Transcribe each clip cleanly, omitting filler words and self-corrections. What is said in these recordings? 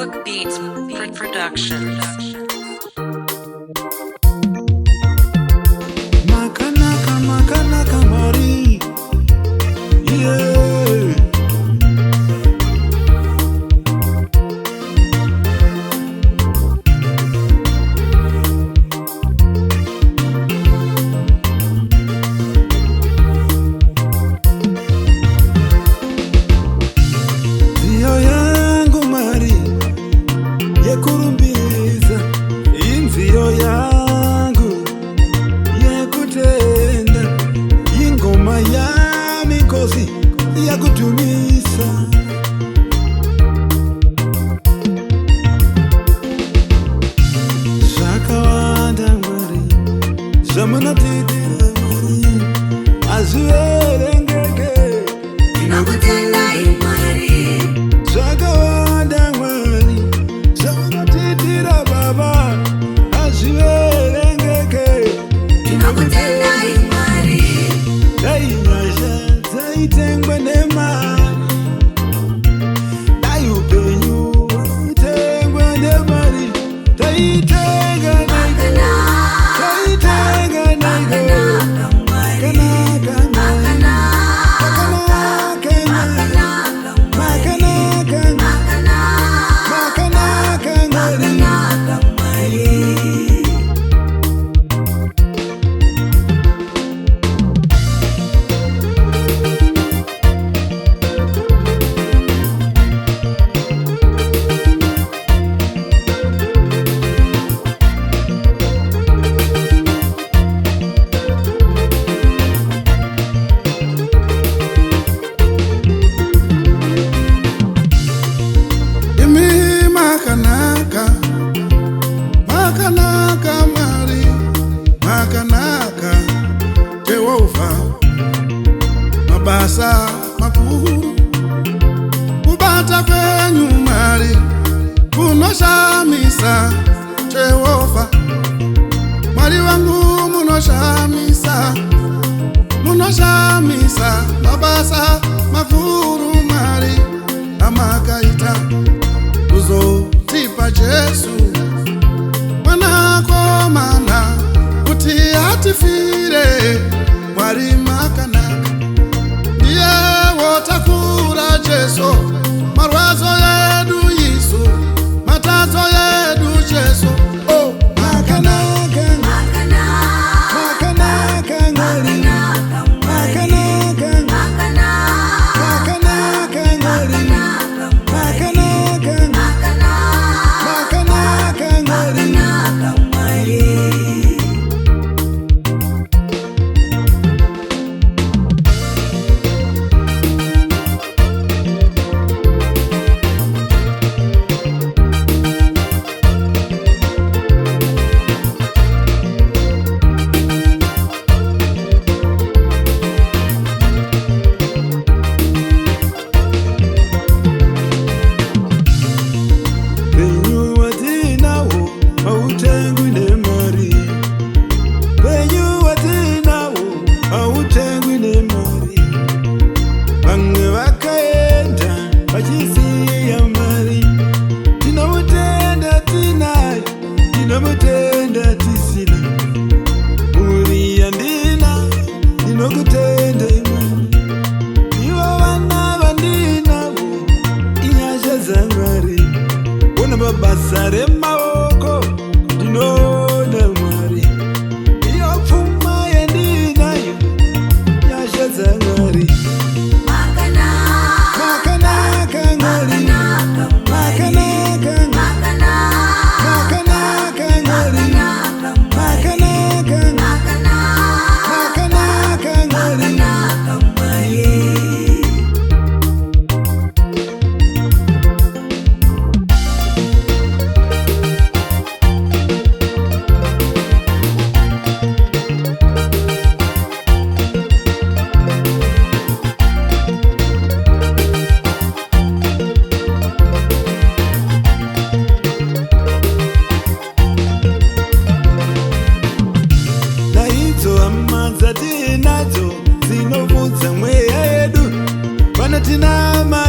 Cook Beats Productions. Makanaka Mari, yeah. Nziyo yangu Mari, yekurumbiza, inziyo yangu yekutenda, ingoma ya mikosi yakutumisa. Zvakawanda Mwari zvamunatitira Mwari hazviverengeke. Tinokutendai Mwari, Zvakawanda Mwari zvamunatitira Baba hazviverengeke. tinokutendai Mwari, Dai nyasha dzaitengwa nemari, dai upenyu hwaitengwa nemari, taitenga naiko, taitenga naiko. makanaka Mwari, Makanaka Mwari, makanaka Mwari. makanaka Mwari. Imi makanaka, makanaka Mwari, makanaka Jehova, mabasa makuru kubata kwenyu Mwari kunoshamisa. Jehova Mwari wangu munoshamisa, munoshamisa mabasa makuru Mwari amakaita kuzotipa Jesu mwanakomana kuti atifire. Mwari makanaka, ndiye wotakura Jesu marwadzo yedu Yesu, matadzo yedu Jesu. Oh, makanaka, makanaka Mwari, makanaka, makanaka Mwari, makanaka, makanaka Mwari. Penyu watinawo hautengwi nemari, penyu watinawo hautengwi nemari. Vamwe vakaenda vachisiya mari. Tinomutenda tinayo, tinomutenda tisina. Muri yandina ndinokutenda imwari, ivo vana vandinavo inyasha dzaMwari. Ona mabasa remaoko ndinoona Mwari, iyo pfuma yandinayo nyasha dzaMwari. Makanaka Mwari, makanaka, makanaka Mwari, makanaka, makanaka Mwari. Naidzo hama dzatinadzo dzinovhudza mweya yedu, vanotinama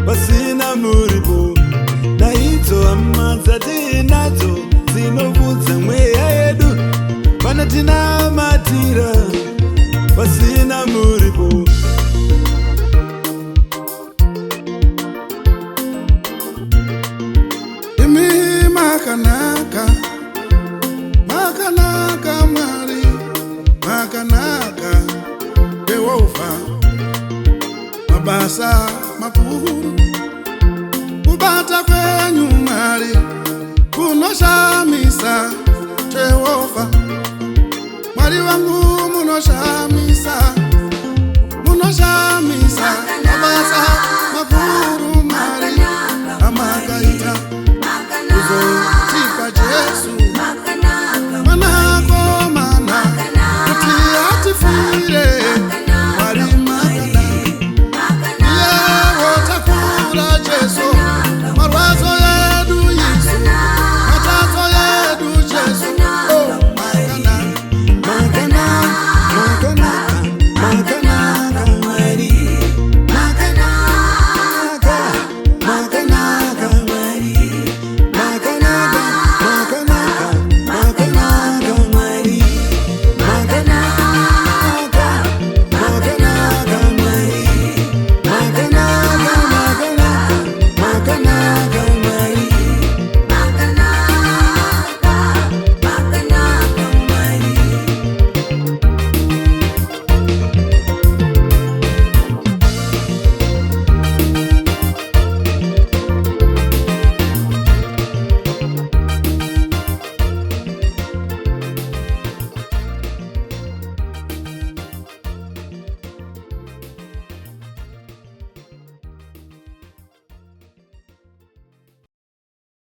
pasina muripo hama dzatinadzo dzinovhudza mweya yedu, vanotinamatira pasina muripo. Imi makanaka, makanaka Mwari, makanaka Yehova, mabasa makuru, kubata kwenyu Mwari kunoshamisa. Yehova Mwari wangu munoshamisa, munoshamisa.